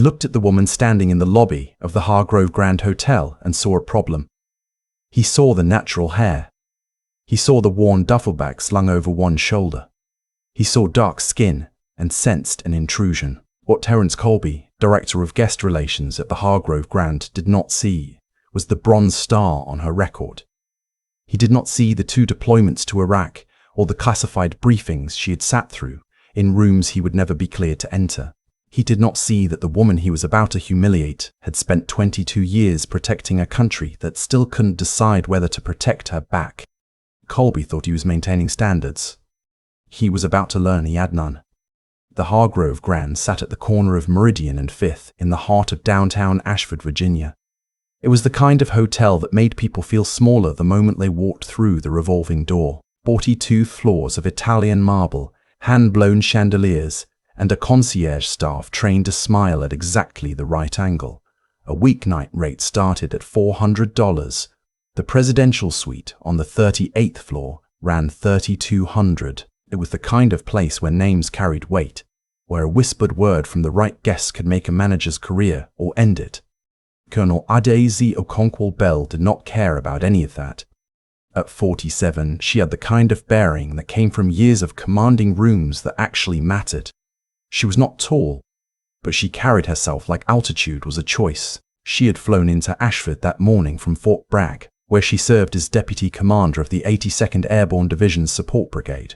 Looked at the woman standing in the lobby of the Hargrove Grand Hotel and saw a problem. He saw the natural hair. He saw the worn duffel bag slung over one shoulder. He saw dark skin and sensed an intrusion. What Terence Colby, Director of Guest Relations at the Hargrove Grand, did not see was the bronze star on her record. He did not see the 2 deployments to Iraq or the classified briefings she had sat through in rooms he would never be cleared to enter. He did not see that the woman he was about to humiliate had spent 22 years protecting a country that still couldn't decide whether to protect her back. Colby thought he was maintaining standards. He was about to learn he had none. The Hargrove Grand sat at the corner of Meridian and 5th in the heart of downtown Ashford, Virginia. It was the kind of hotel that made people feel smaller the moment they walked through the revolving door. 42 floors of Italian marble, hand-blown chandeliers, and a concierge staff trained to smile at exactly the right angle. A weeknight rate started at $400. The presidential suite on the 38th floor ran $3,200. It was the kind of place where names carried weight, where a whispered word from the right guest could make a manager's career or end it. Colonel Adaeze Okonkwo-Bell did not care about any of that. At 47, she had the kind of bearing that came from years of commanding rooms that actually mattered. She was not tall, but she carried herself like altitude was a choice. She had flown into Ashford that morning from Fort Bragg, where she served as deputy commander of the 82nd Airborne Division's Support Brigade.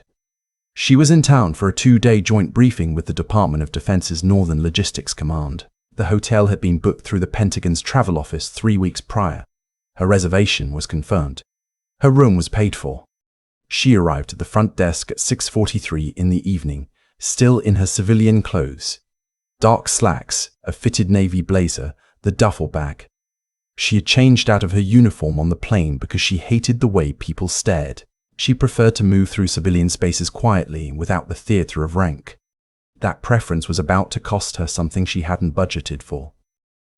She was in town for a 2-day joint briefing with the Department of Defense's Northern Logistics Command. The hotel had been booked through the Pentagon's travel office 3 weeks prior. Her reservation was confirmed. Her room was paid for. She arrived at the front desk at 6:43 in the evening, still in her civilian clothes. Dark slacks, a fitted navy blazer, the duffel bag. She had changed out of her uniform on the plane because she hated the way people stared. She preferred to move through civilian spaces quietly without the theater of rank. That preference was about to cost her something she hadn't budgeted for.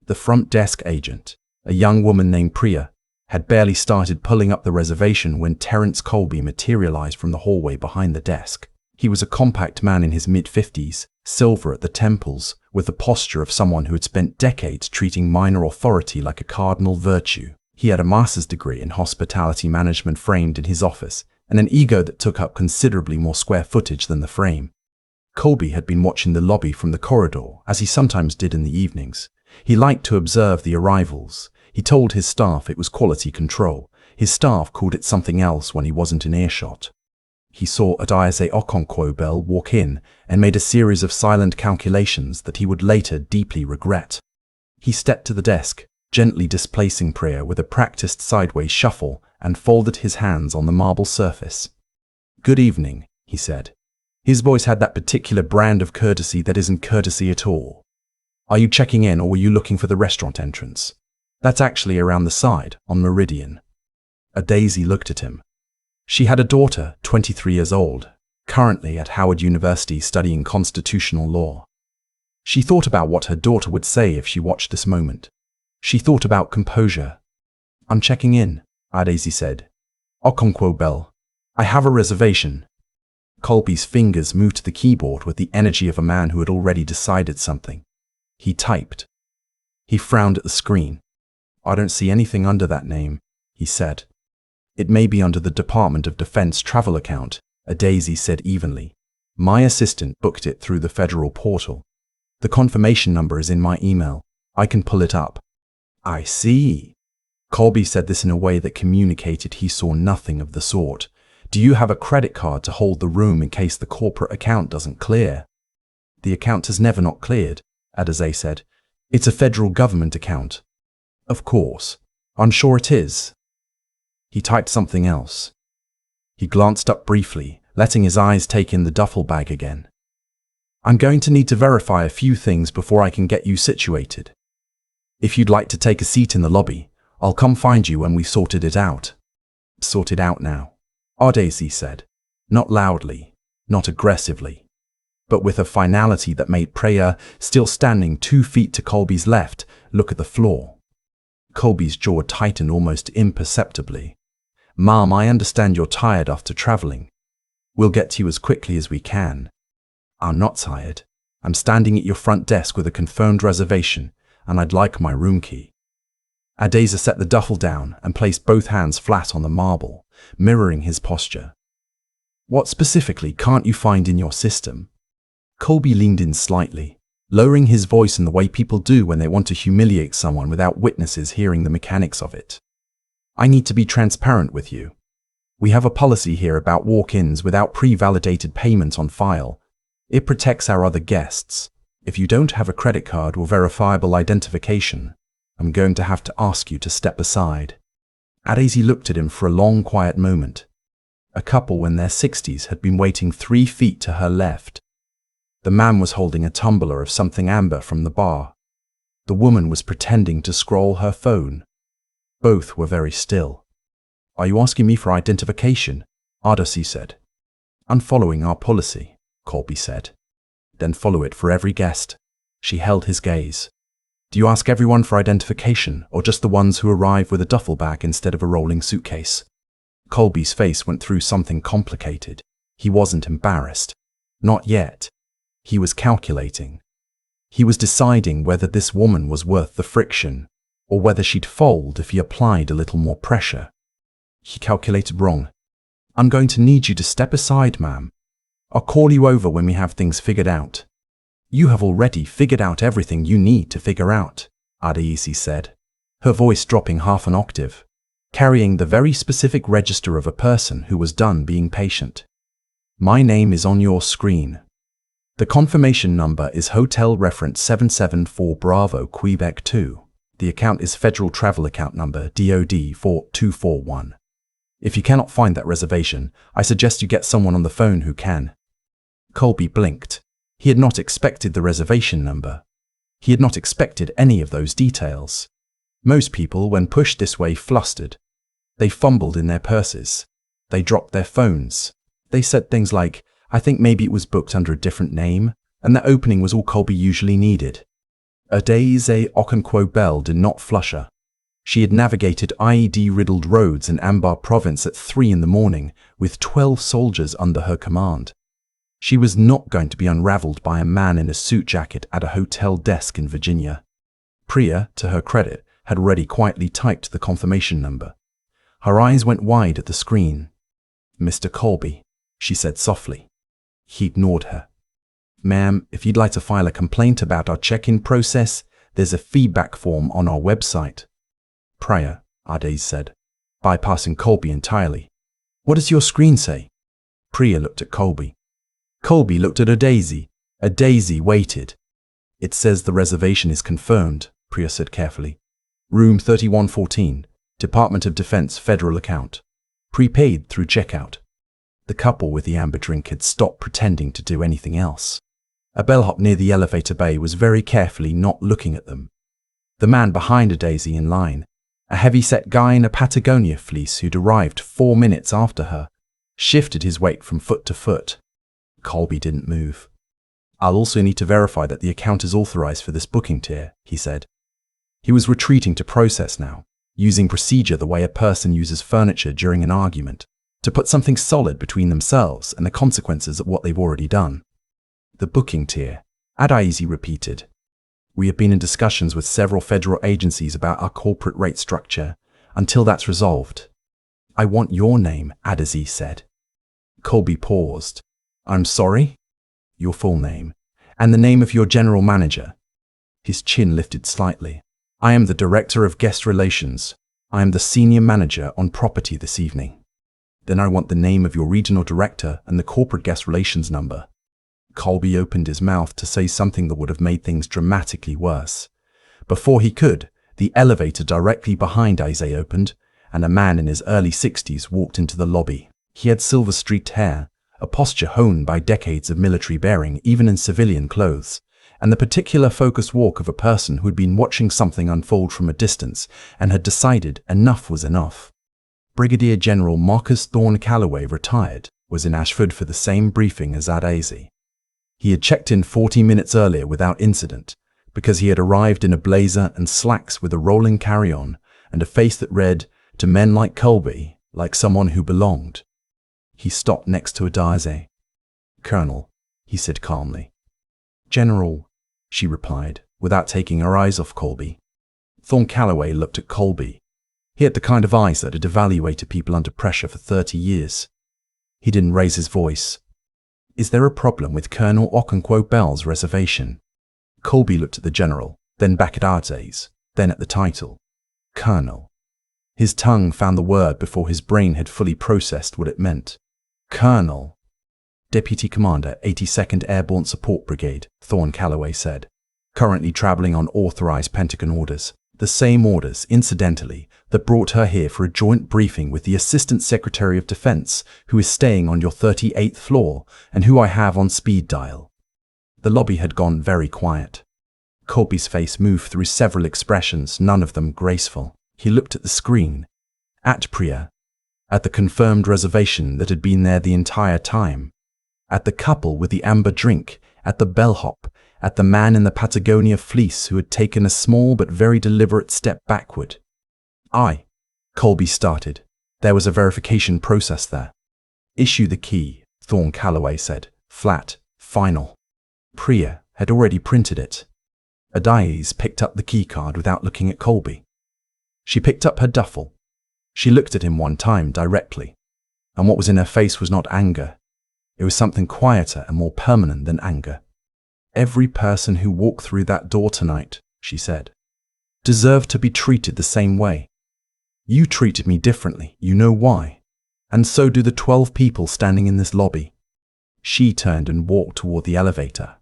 The front desk agent, a young woman named Priya, had barely started pulling up the reservation when Terence Colby materialized from the hallway behind the desk. He was a compact man in his mid-50s, silver at the temples, with the posture of someone who had spent decades treating minor authority like a cardinal virtue. He had a master's degree in hospitality management framed in his office, and an ego that took up considerably more square footage than the frame. Colby had been watching the lobby from the corridor, as he sometimes did in the evenings. He liked to observe the arrivals. He told his staff it was quality control. His staff called it something else when he wasn't in earshot. He saw Adaeze Okonkwo-Bell walk in and made a series of silent calculations that he would later deeply regret. He stepped to the desk, gently displacing Priya with a practiced sideways shuffle, and folded his hands on the marble surface. "Good evening," he said. His voice had that particular brand of courtesy that isn't courtesy at all. "Are you checking in or were you looking for the restaurant entrance? That's actually around the side, on Meridian." Adaeze looked at him. She had a daughter, 23 years old, currently at Howard University studying constitutional law. She thought about what her daughter would say if she watched this moment. She thought about composure. "I'm checking in," Adaeze said. "Okonkwo-Bell, I have a reservation." Colby's fingers moved to the keyboard with the energy of a man who had already decided something. He typed. He frowned at the screen. "I don't see anything under that name," he said. "It may be under the Department of Defense travel account," Adaeze said evenly. "My assistant booked it through the federal portal. The confirmation number is in my email. I can pull it up." "I see." Colby said this in a way that communicated he saw nothing of the sort. "Do you have a credit card to hold the room in case the corporate account doesn't clear?" "The account has never not cleared," Adaeze said. "It's a federal government account." "Of course. I'm sure it is." He typed something else. He glanced up briefly, letting his eyes take in the duffel bag again. "I'm going to need to verify a few things before I can get you situated. If you'd like to take a seat in the lobby, I'll come find you when we've sorted it out." "Sorted out now," Adaeze said. Not loudly, not aggressively, but with a finality that made Priya, still standing 2 feet to Colby's left, look at the floor. Colby's jaw tightened almost imperceptibly. "Ma'am, I understand you're tired after traveling. We'll get to you as quickly as we can." "I'm not tired," I'm standing at your front desk with a confirmed reservation, and I'd like my room key. Adaeze set the duffel down and placed both hands flat on the marble, mirroring his posture. What specifically can't you find in your system? Colby leaned in slightly, lowering his voice in the way people do when they want to humiliate someone without witnesses hearing the mechanics of it. I need to be transparent with you. We have a policy here about walk-ins without pre-validated payment on file. It protects our other guests. If you don't have a credit card or verifiable identification, I'm going to have to ask you to step aside. Adaeze looked at him for a long, quiet moment. A couple in their 60s had been waiting 3 feet to her left. The man was holding a tumbler of something amber from the bar. The woman was pretending to scroll her phone. Both were very still. Are you asking me for identification? Adaeze said. Unfollowing our policy, Colby said. Then follow it for every guest. She held his gaze. Do you ask everyone for identification, or just the ones who arrive with a duffel bag instead of a rolling suitcase? Colby's face went through something complicated. He wasn't embarrassed. Not yet. He was calculating. He was deciding whether this woman was worth the friction, or whether she'd fold if he applied a little more pressure. He calculated wrong. I'm going to need you to step aside, ma'am. I'll call you over when we have things figured out. You have already figured out everything you need to figure out, Adaeze said, her voice dropping half an octave, carrying the very specific register of a person who was done being patient. My name is on your screen. The confirmation number is Hotel Reference 774 Bravo, Quebec 2. The account is Federal Travel Account Number DOD 4241. If you cannot find that reservation, I suggest you get someone on the phone who can. Colby blinked. He had not expected the reservation number. He had not expected any of those details. Most people, when pushed this way, flustered. They fumbled in their purses. They dropped their phones. They said things like, I think maybe it was booked under a different name, and that opening was all Colby usually needed. Adaeze Okonkwo-Bell did not flush her. She had navigated IED-riddled roads in Anbar Province at 3 in the morning with 12 soldiers under her command. She was not going to be unraveled by a man in a suit jacket at a hotel desk in Virginia. Priya, to her credit, had already quietly typed the confirmation number. Her eyes went wide at the screen. Mr. Colby, she said softly. He ignored her. Ma'am, if you'd like to file a complaint about our check-in process, there's a feedback form on our website. Priya, Adaeze said, bypassing Colby entirely. What does your screen say? Priya looked at Colby. Colby looked at Adaeze. Adaeze waited. It says the reservation is confirmed, Priya said carefully. Room 3114, Department of Defense Federal Account. Prepaid through checkout. The couple with the amber drink had stopped pretending to do anything else. A bellhop near the elevator bay was very carefully not looking at them. The man behind Adaeze in line, a heavy-set guy in a Patagonia fleece who'd arrived 4 minutes after her, shifted his weight from foot to foot. Colby didn't move. I'll also need to verify that the account is authorized for this booking tier, he said. He was retreating to process now, using procedure the way a person uses furniture during an argument, to put something solid between themselves and the consequences of what they've already done. The booking tier, Adaeze repeated. We have been in discussions with several federal agencies about our corporate rate structure until that's resolved. I want your name, Adaeze said. Colby paused. I'm sorry? Your full name, and the name of your general manager. His chin lifted slightly. I am the Director of Guest Relations. I am the Senior Manager on property this evening. Then I want the name of your Regional Director and the Corporate Guest Relations number. Colby opened his mouth to say something that would have made things dramatically worse. Before he could, the elevator directly behind Adaeze opened, and a man in his early 60s walked into the lobby. He had silver-streaked hair, a posture honed by decades of military bearing even in civilian clothes, and the particular focused walk of a person who had been watching something unfold from a distance and had decided enough was enough. Brigadier General Marcus Thorne Calloway, retired, was in Ashford for the same briefing as Adaeze. He had checked in 40 minutes earlier without incident, because he had arrived in a blazer and slacks with a rolling carry-on and a face that read, to men like Colby, like someone who belonged. He stopped next to Adaeze. Colonel, he said calmly. "General," she replied, without taking her eyes off Colby. Thorne Calloway looked at Colby. He had the kind of eyes that had evaluated people under pressure for 30 years. He didn't raise his voice. "Is there a problem with Colonel Okonkwo-Bell's reservation?" Colby looked at the general, then back at Adaeze, then at the title. Colonel. His tongue found the word before his brain had fully processed what it meant. Colonel. "Deputy Commander, 82nd Airborne Support Brigade," Thorne Calloway said. "Currently traveling on authorized Pentagon orders. The same orders, incidentally, that brought her here for a joint briefing with the Assistant Secretary of Defense, who is staying on your 38th floor and who I have on speed dial." The lobby had gone very quiet. Colby's face moved through several expressions, none of them graceful. He looked at the screen. At Priya. At the confirmed reservation that had been there the entire time. At the couple with the amber drink. At the bellhop. At the man in the Patagonia fleece who had taken a small but very deliberate step backward. Colby started. There was a verification process there. "Issue the key," Thorne Calloway said. Flat, final. Priya had already printed it. Adaeze picked up the key card without looking at Colby. She picked up her duffel. She looked at him one time directly. And what was in her face was not anger. It was something quieter and more permanent than anger. "Every person who walked through that door tonight," she said, "deserved to be treated the same way. You treated me differently, you know why. And so do the 12 people standing in this lobby." She turned and walked toward the elevator.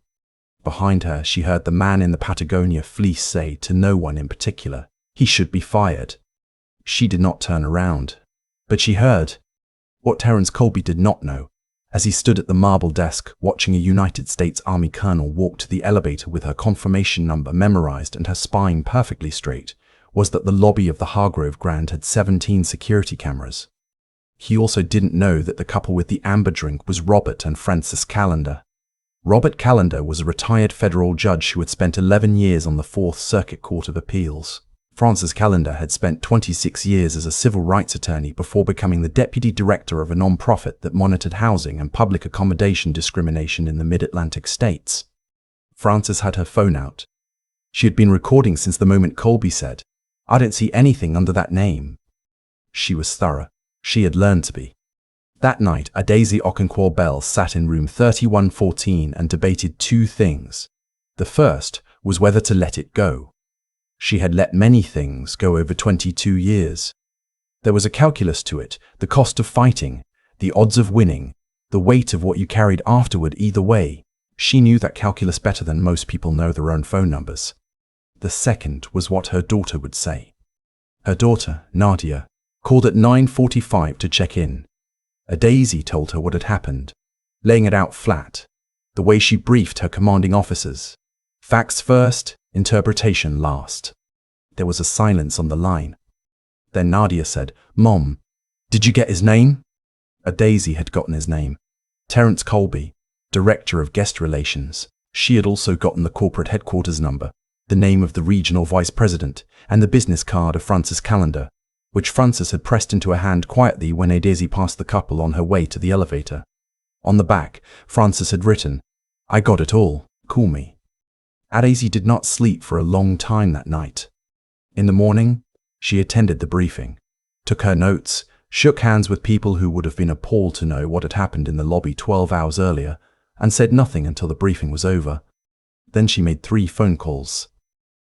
Behind her, she heard the man in the Patagonia fleece say to no one in particular, he should be fired. She did not turn around, but she heard what Terence Colby did not know. As he stood at the marble desk, watching a United States Army colonel walk to the elevator with her confirmation number memorized and her spine perfectly straight, was that the lobby of the Hargrove Grand had 17 security cameras. He also didn't know that the couple with the amber drink was Robert and Frances Callender. Robert Callender was a retired federal judge who had spent 11 years on the Fourth Circuit Court of Appeals. Frances Callender had spent 26 years as a civil rights attorney before becoming the deputy director of a non-profit that monitored housing and public accommodation discrimination in the mid-Atlantic states. Frances had her phone out. She had been recording since the moment Colby said, "I don't see anything under that name." She was thorough. She had learned to be. That night, Adaeze Okonkwo-Bell sat in room 3114 and debated two things. The first was whether to let it go. She had let many things go over 22 years. There was a calculus to it, the cost of fighting, the odds of winning, the weight of what you carried afterward either way. She knew that calculus better than most people know their own phone numbers. The second was what her daughter would say. Her daughter, Nadia, called at 9:45 to check in. Adaeze told her what had happened, laying it out flat, the way she briefed her commanding officers. Facts first, interpretation last. There was a silence on the line. Then Nadia said, "Mom, did you get his name?" Adaeze had gotten his name. Terence Colby, Director of Guest Relations. She had also gotten the corporate headquarters number, the name of the regional vice president, and the business card of Frances Callender, which Frances had pressed into her hand quietly when Adaeze passed the couple on her way to the elevator. On the back, Frances had written, "I got it all, call me." Adaeze did not sleep for a long time that night. In the morning, she attended the briefing, took her notes, shook hands with people who would have been appalled to know what had happened in the lobby 12 hours earlier, and said nothing until the briefing was over. Then she made 3 phone calls.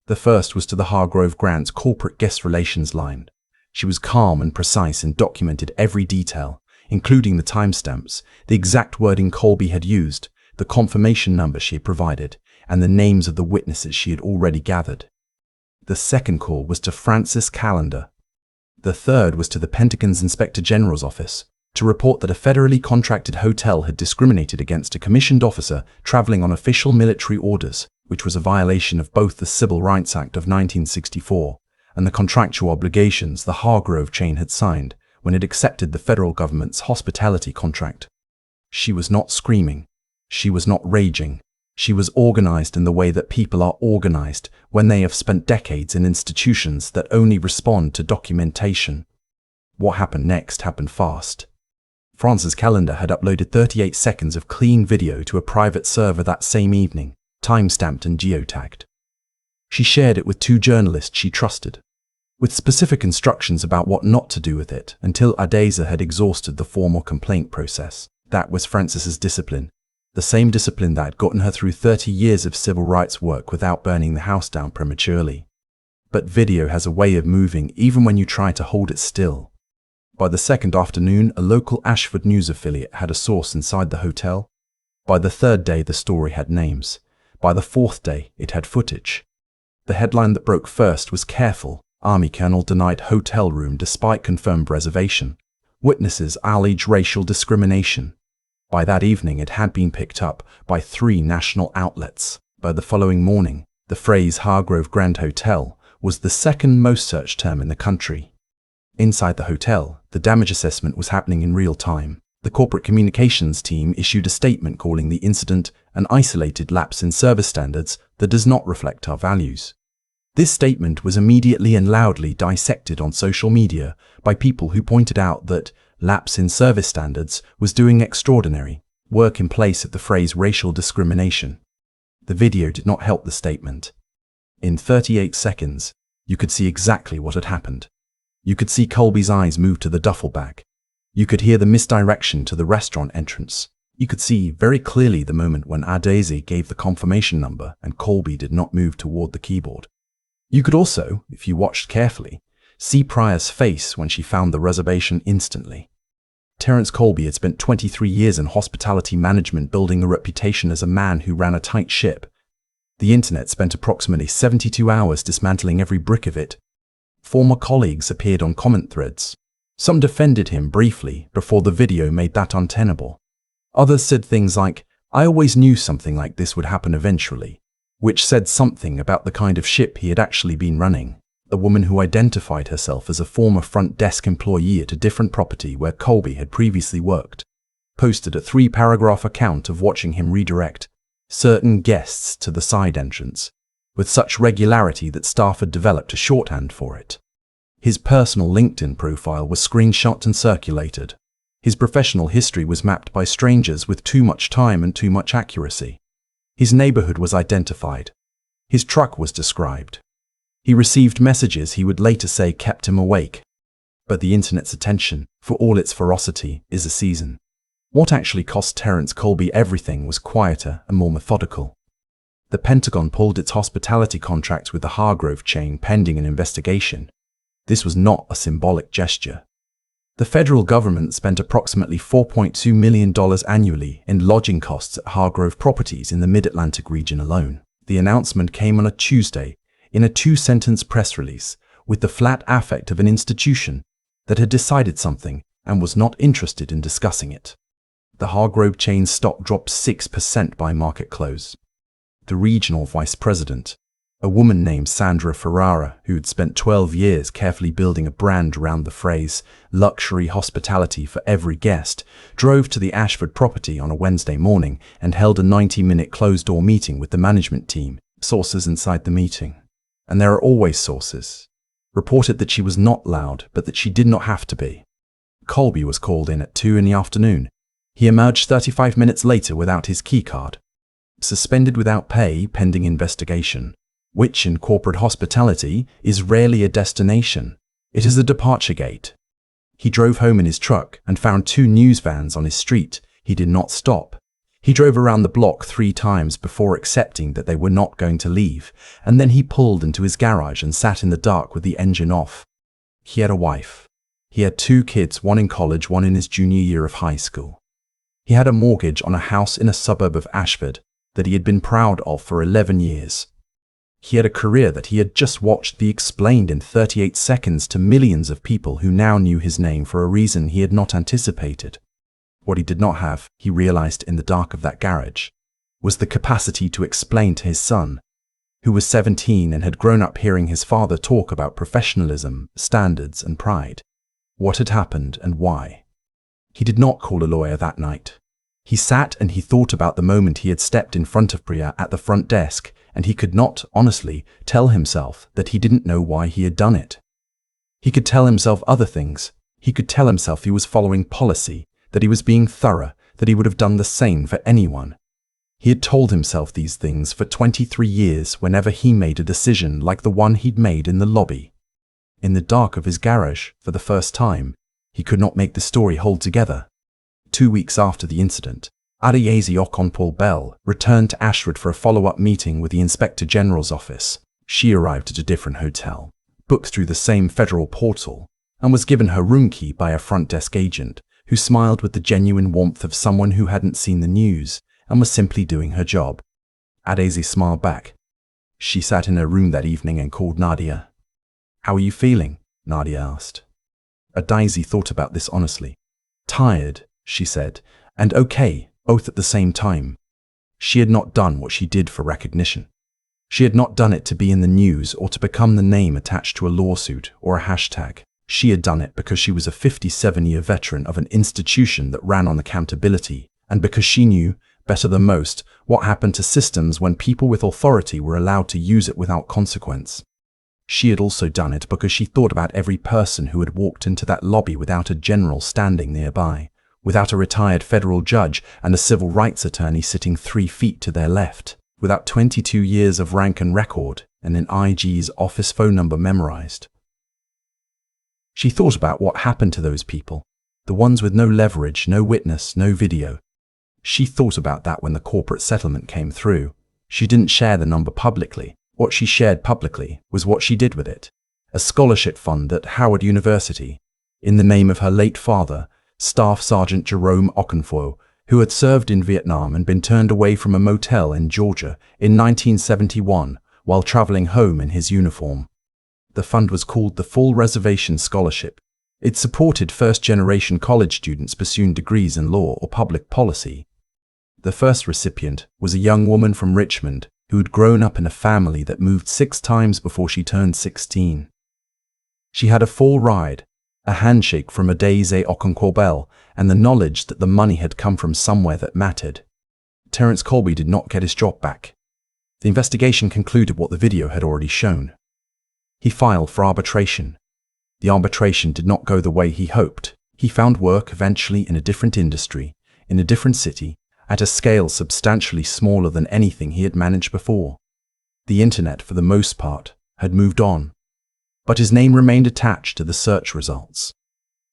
The first was to the Hargrove Grant's corporate guest relations line. She was calm and precise and documented every detail, including the timestamps, the exact wording Colby had used, the confirmation number she had provided, and the names of the witnesses she had already gathered. The second call was to Frances Callender. The third was to the Pentagon's Inspector General's office to report that a federally contracted hotel had discriminated against a commissioned officer traveling on official military orders, which was a violation of both the Civil Rights Act of 1964 and the contractual obligations the Hargrove chain had signed when it accepted the federal government's hospitality contract. She was not screaming. She was not raging. She was organized in the way that people are organized when they have spent decades in institutions that only respond to documentation. What happened next happened fast. Frances Callender had uploaded 38 seconds of clean video to a private server that same evening. time-stamped and geotagged. She shared it with 2 journalists she trusted, with specific instructions about what not to do with it until Adaeze had exhausted the formal complaint process. That was Frances's discipline, the same discipline that had gotten her through 30 years of civil rights work without burning the house down prematurely. But video has a way of moving even when you try to hold it still. By the second afternoon, a local Ashford news affiliate had a source inside the hotel. By the third day, the story had names. By the fourth day, it had footage. The headline that broke first was careful. Army Colonel denied hotel room despite confirmed reservation. Witnesses allege racial discrimination. By that evening, it had been picked up by 3 national outlets. By the following morning, the phrase Hargrove Grand Hotel was the second most searched term in the country. Inside the hotel, the damage assessment was happening in real time. The corporate communications team issued a statement calling the incident an isolated lapse in service standards that does not reflect our values. This statement was immediately and loudly dissected on social media by people who pointed out that lapse in service standards was doing extraordinary work in place of the phrase racial discrimination. The video did not help the statement. In 38 seconds, you could see exactly what had happened. You could see Colby's eyes move to the duffel bag. You could hear the misdirection to the restaurant entrance. You could see very clearly the moment when Adaeze gave the confirmation number and Colby did not move toward the keyboard. You could also, if you watched carefully, see Pryor's face when she found the reservation instantly. Terence Colby had spent 23 years in hospitality management building a reputation as a man who ran a tight ship. The internet spent approximately 72 hours dismantling every brick of it. Former colleagues appeared on comment threads. Some defended him briefly before the video made that untenable. Others said things like, "I always knew something like this would happen eventually," which said something about the kind of ship he had actually been running. A woman who identified herself as a former front desk employee at a different property where Colby had previously worked, posted a 3-paragraph account of watching him redirect certain guests to the side entrance, with such regularity that staff had developed a shorthand for it. His personal LinkedIn profile was screenshot and circulated. His professional history was mapped by strangers with too much time and too much accuracy. His neighborhood was identified. His truck was described. He received messages he would later say kept him awake. But the internet's attention, for all its ferocity, is a season. What actually cost Terence Colby everything was quieter and more methodical. The Pentagon pulled its hospitality contract with the Hargrove chain pending an investigation. This was not a symbolic gesture. The federal government spent approximately $4.2 million annually in lodging costs at Hargrove properties in the Mid-Atlantic region alone. The announcement came on a Tuesday in a 2-sentence press release with the flat affect of an institution that had decided something and was not interested in discussing it. The Hargrove chain's stock dropped 6% by market close. The regional vice president, a woman named Sandra Ferrara, who had spent 12 years carefully building a brand around the phrase luxury hospitality for every guest, drove to the Ashford property on a Wednesday morning and held a 90-minute closed-door meeting with the management team. Sources inside the meeting, and there are always sources, reported that she was not loud, but that she did not have to be. Colby was called in at 2 in the afternoon. He emerged 35 minutes later without his keycard. Suspended without pay pending investigation, which in corporate hospitality is rarely a destination. It is a departure gate. He drove home in his truck and found 2 news vans on his street. He did not stop. He drove around the block 3 times before accepting that they were not going to leave, and then he pulled into his garage and sat in the dark with the engine off. He had a wife. He had 2 kids, one in college, one in his junior year of high school. He had a mortgage on a house in a suburb of Ashford that he had been proud of for 11 years. He had a career that he had just watched be explained in 38 seconds to millions of people who now knew his name for a reason he had not anticipated. What he did not have, he realized in the dark of that garage, was the capacity to explain to his son, who was 17 and had grown up hearing his father talk about professionalism, standards, and pride, what had happened and why. He did not call a lawyer that night. He sat and he thought about the moment he had stepped in front of Priya at the front desk, and he could not, honestly, tell himself that he didn't know why he had done it. He could tell himself other things. He could tell himself he was following policy, that he was being thorough, that he would have done the same for anyone. He had told himself these things for 23 years whenever he made a decision like the one he'd made in the lobby. In the dark of his garage, for the first time, he could not make the story hold together. 2 weeks after the incident, Adaeze Okonkwo-Bell returned to Ashford for a follow-up meeting with the Inspector General's office. She arrived at a different hotel, booked through the same federal portal, and was given her room key by a front desk agent who smiled with the genuine warmth of someone who hadn't seen the news and was simply doing her job. Adaeze smiled back. She sat in her room that evening and called Nadia. "How are you feeling?" Nadia asked. Adaeze thought about this honestly. "Tired," she said, "and okay, both at the same time." She had not done what she did for recognition. She had not done it to be in the news or to become the name attached to a lawsuit or a hashtag. She had done it because she was a 57-year veteran of an institution that ran on accountability, and because she knew, better than most, what happened to systems when people with authority were allowed to use it without consequence. She had also done it because she thought about every person who had walked into that lobby without a general standing nearby, without a retired federal judge and a civil rights attorney sitting 3 feet to their left, without 22 years of rank and record and an IG's office phone number memorized. She thought about what happened to those people, the ones with no leverage, no witness, no video. She thought about that when the corporate settlement came through. She didn't share the number publicly. What she shared publicly was what she did with it. A scholarship fund at Howard University, in the name of her late father, Staff Sergeant Jerome Okonkwo, who had served in Vietnam and been turned away from a motel in Georgia in 1971 while traveling home in his uniform. The fund was called the Full Reservation Scholarship. It supported first-generation college students pursuing degrees in law or public policy. The first recipient was a young woman from Richmond who had grown up in a family that moved 6 times before she turned 16. She had a full ride, a handshake from Adaeze Okonkwo-Bell, and the knowledge that the money had come from somewhere that mattered. Terence Colby did not get his job back. The investigation concluded what the video had already shown. He filed for arbitration. The arbitration did not go the way he hoped. He found work eventually in a different industry, in a different city, at a scale substantially smaller than anything he had managed before. The internet, for the most part, had moved on, but his name remained attached to the search results.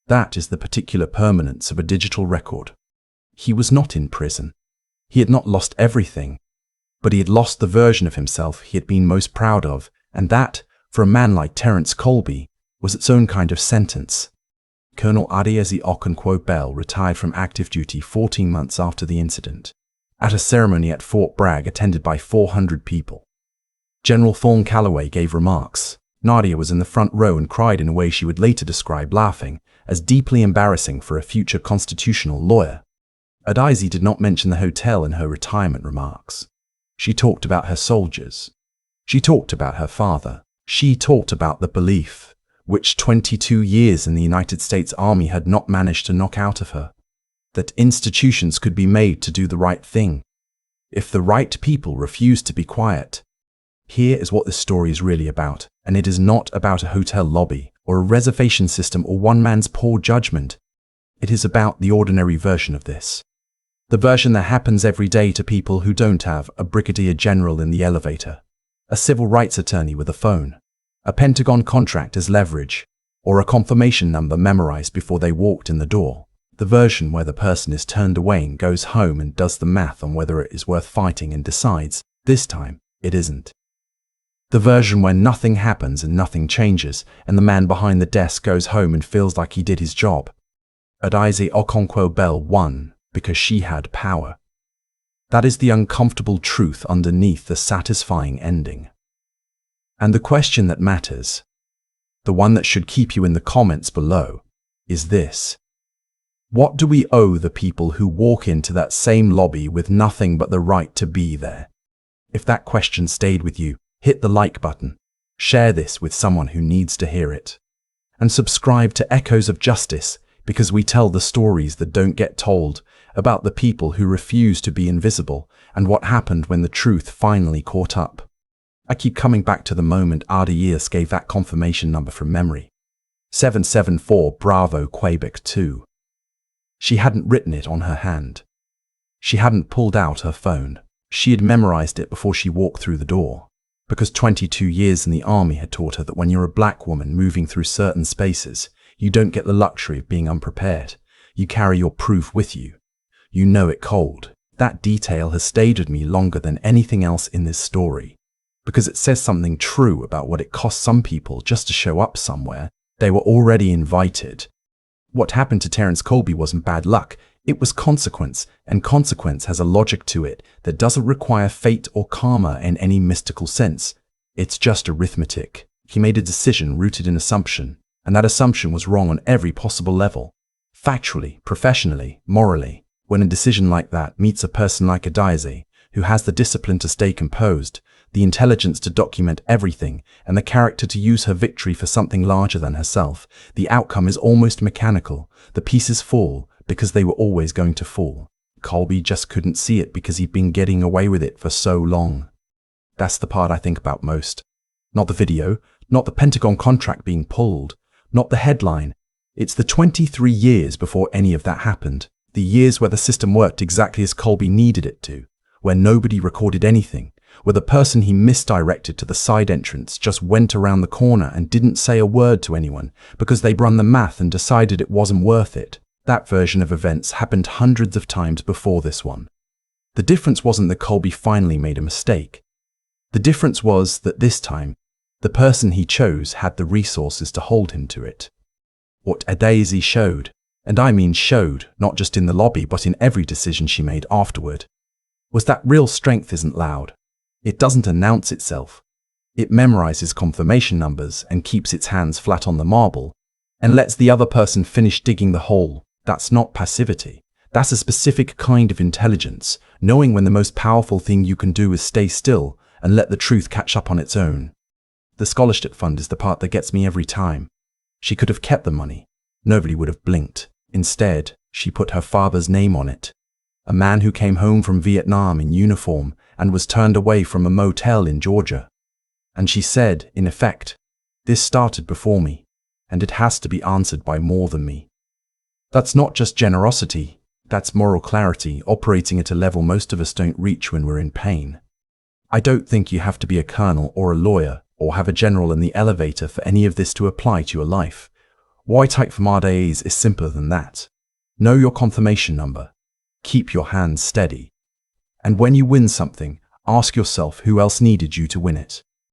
That is the particular permanence of a digital record. He was not in prison. He had not lost everything, but he had lost the version of himself he had been most proud of, and that, for a man like Terence Colby, was its own kind of sentence. Colonel Adaeze Okonkwo-Bell retired from active duty 14 months after the incident, at a ceremony at Fort Bragg attended by 400 people. General Thorne Calloway gave remarks. Nadia was in the front row and cried in a way she would later describe laughing as deeply embarrassing for a future constitutional lawyer. Adaeze did not mention the hotel in her retirement remarks. She talked about her soldiers. She talked about her father. She talked about the belief, which 22 years in the United States Army had not managed to knock out of her, that institutions could be made to do the right thing, if the right people refused to be quiet. Here is what this story is really about, and it is not about a hotel lobby, or a reservation system, or one man's poor judgment. It is about the ordinary version of this. The version that happens every day to people who don't have a brigadier general in the elevator, a civil rights attorney with a phone, a Pentagon contract as leverage, or a confirmation number memorized before they walked in the door. The version where the person is turned away and goes home and does the math on whether it is worth fighting and decides, this time, it isn't. The version where nothing happens and nothing changes, and the man behind the desk goes home and feels like he did his job. Adaeze Okonkwo-Bell won because she had power. That is the uncomfortable truth underneath the satisfying ending. And the question that matters, the one that should keep you in the comments below, is this. What do we owe the people who walk into that same lobby with nothing but the right to be there? If that question stayed with you, hit the like button, share this with someone who needs to hear it, and subscribe to Echoes of Justice, because we tell the stories that don't get told about the people who refuse to be invisible and what happened when the truth finally caught up. I keep coming back to the moment Adaeze gave that confirmation number from memory. 774 Bravo Quebec 2. She hadn't written it on her hand. She hadn't pulled out her phone. She had memorized it before she walked through the door, because 22 years in the army had taught her that when you're a black woman moving through certain spaces, you don't get the luxury of being unprepared. You carry your proof with you. You know it cold. That detail has stayed with me longer than anything else in this story, because it says something true about what it costs some people just to show up somewhere. They were already invited. What happened to Terence Colby wasn't bad luck. It was consequence, and consequence has a logic to it that doesn't require fate or karma in any mystical sense. It's just arithmetic. He made a decision rooted in assumption, and that assumption was wrong on every possible level. Factually, professionally, morally. When a decision like that meets a person like Adaeze, who has the discipline to stay composed, the intelligence to document everything, and the character to use her victory for something larger than herself, the outcome is almost mechanical. The pieces fall because they were always going to fall. Colby just couldn't see it because he'd been getting away with it for so long. That's the part I think about most. Not the video, not the Pentagon contract being pulled, not the headline. It's the 23 years before any of that happened. The years where the system worked exactly as Colby needed it to, where nobody recorded anything, where the person he misdirected to the side entrance just went around the corner and didn't say a word to anyone because they'd run the math and decided it wasn't worth it. That version of events happened hundreds of times before this one. The difference wasn't that Colby finally made a mistake. The difference was that this time, the person he chose had the resources to hold him to it. What Adaeze showed, and I mean showed, not just in the lobby but in every decision she made afterward, was that real strength isn't loud. It doesn't announce itself. It memorizes confirmation numbers and keeps its hands flat on the marble and lets the other person finish digging the hole. That's not passivity. That's a specific kind of intelligence, knowing when the most powerful thing you can do is stay still and let the truth catch up on its own. The scholarship fund is the part that gets me every time. She could have kept the money. Nobody would have blinked. Instead, she put her father's name on it. A man who came home from Vietnam in uniform and was turned away from a motel in Georgia. And she said, in effect, this started before me, and it has to be answered by more than me. That's not just generosity, that's moral clarity operating at a level most of us don't reach when we're in pain. I don't think you have to be a colonel or a lawyer or have a general in the elevator for any of this to apply to your life. Why type from Adaeze is simpler than that. Know your confirmation number. Keep your hands steady. And when you win something, ask yourself who else needed you to win it.